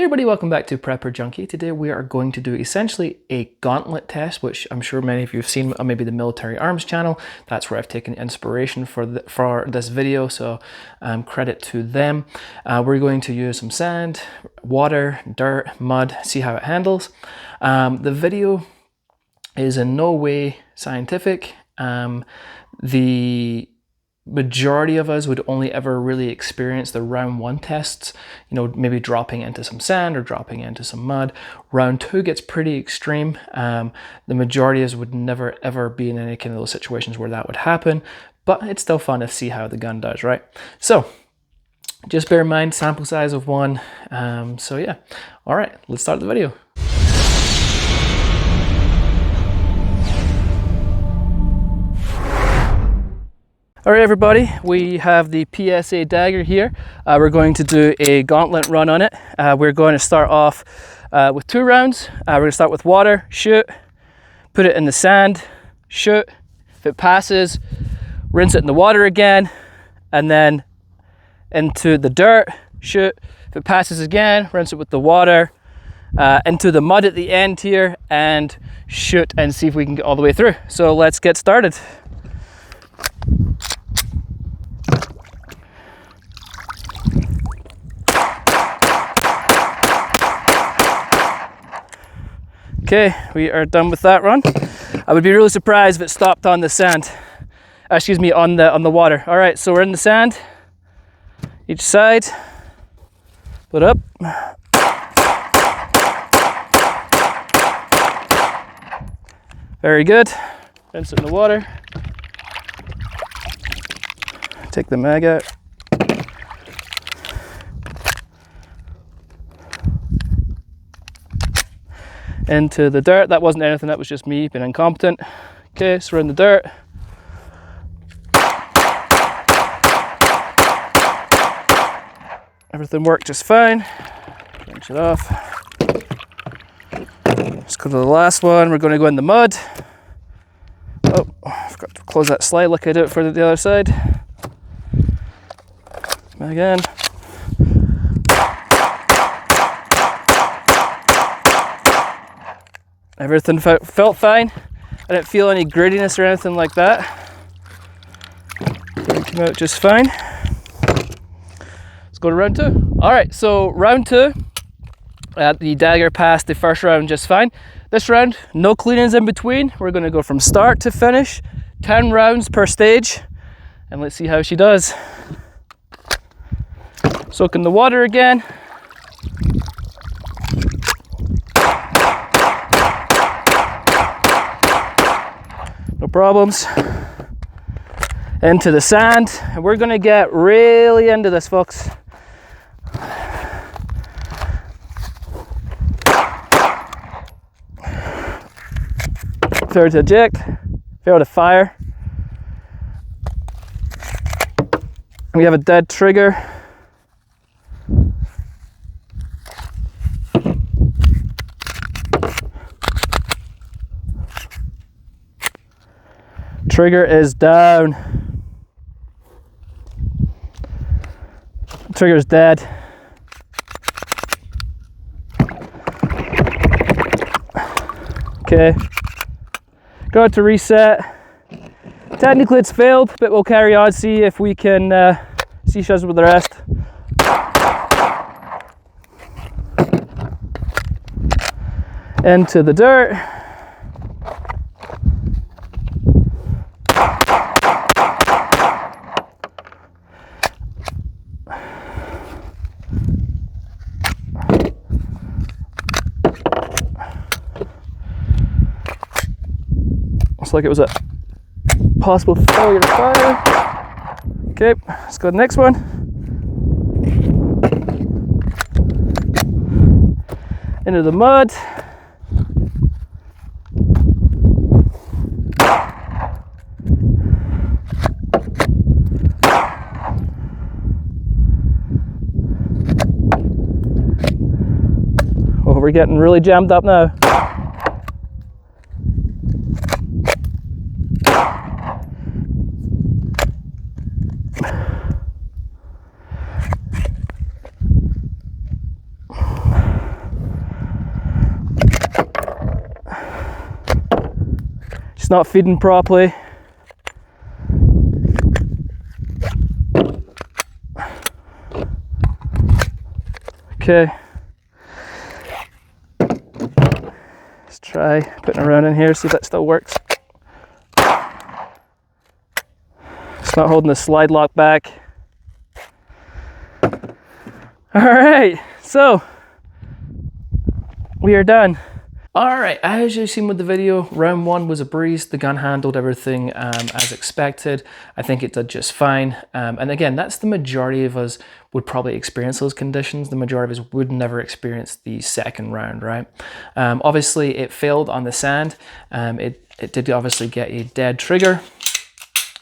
Hey everybody, welcome back to Prepper Junkie. Today we are going to do essentially a gauntlet test, which I'm sure many of you have seen on maybe the Military Arms channel. That's where I've taken inspiration for this video, so credit to them. We're going to use some sand, water, dirt, mud, see how it handles. The video is in no way scientific. The majority of us would only ever really experience the round 1 tests, you know, maybe dropping into some sand or dropping into some mud. Round 2 gets pretty extreme. The majority of us would never ever be in any kind of those situations where that would happen, but it's still fun to see how the gun does, right? So just bear in mind, sample size of 1. So yeah, all right, let's start the video. All right, everybody, we have the PSA Dagger here. We're going to do a gauntlet run on it. We're going to start off with 2 rounds. We're going to start with water, shoot, put it in the sand, shoot. If it passes, rinse it in the water again, and then into the dirt, shoot. If it passes again, rinse it with the water, into the mud at the end here, and shoot and see if we can get all the way through. So let's get started. Okay, we are done with that run. I would be really surprised if it stopped on the sand. Excuse me, on the water. All right, so we're in the sand. Each side. Put up. Very good. Rinse it in the water. Take the mag out. Into the dirt. That wasn't anything, that was just me being incompetent. Okay, so we're in the dirt. Everything worked just fine. Finish it off. Let's go to the last one. We're going to go in the mud. Oh, I forgot to close that slide like I did for the other side. Again. Everything felt fine. I didn't feel any grittiness or anything like that. It came out just fine. Let's go to round 2. All right, so round 2, the Dagger passed the first round just fine. This round, no cleanings in between. We're going to go from start to finish, 10 rounds per stage, and let's see how she does. Soak in the water again. No problems. Into the sand. And we're going to get really into this, folks. Failure to eject. Failure to fire. We have a dead trigger. Trigger is down. Trigger's dead. Okay. Go to reset. Technically it's failed, but we'll carry on, see if we can see shows with the rest. Into the dirt. Looks like it was a possible failure to fire. Okay, let's go to the next one. Into the mud. Oh, we're getting really jammed up now. It's not feeding properly. Okay. Let's try putting a round in here, see if that still works. It's not holding the slide lock back. All right, so we are done. All right, as you've seen with the video, round one was a breeze. The gun handled everything as expected. I think it did just fine. And again, that's the majority of us would probably experience those conditions. The majority of us would never experience the second round, right? Obviously, it failed on the sand. It did obviously get a dead trigger.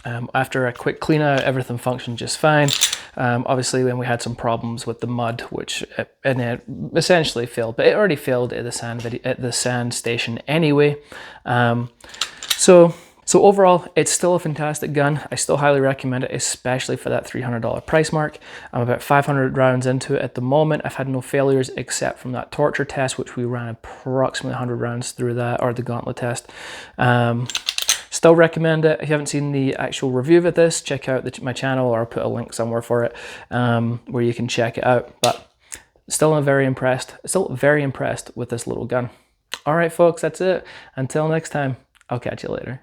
After a quick clean out, everything functioned just fine. Obviously, when we had some problems with the mud, which and it essentially failed, but it already failed at the sand station anyway. So overall, it's still a fantastic gun. I still highly recommend it, especially for that $300 price mark. I'm about 500 rounds into it at the moment. I've had no failures except from that torture test, which we ran approximately 100 rounds through that, or the gauntlet test. Still recommend it. If you haven't seen the actual review of this, check out my channel, or I'll put a link somewhere for it where you can check it out. But still very impressed with this little gun. All right, folks, that's it. Until next time, I'll catch you later.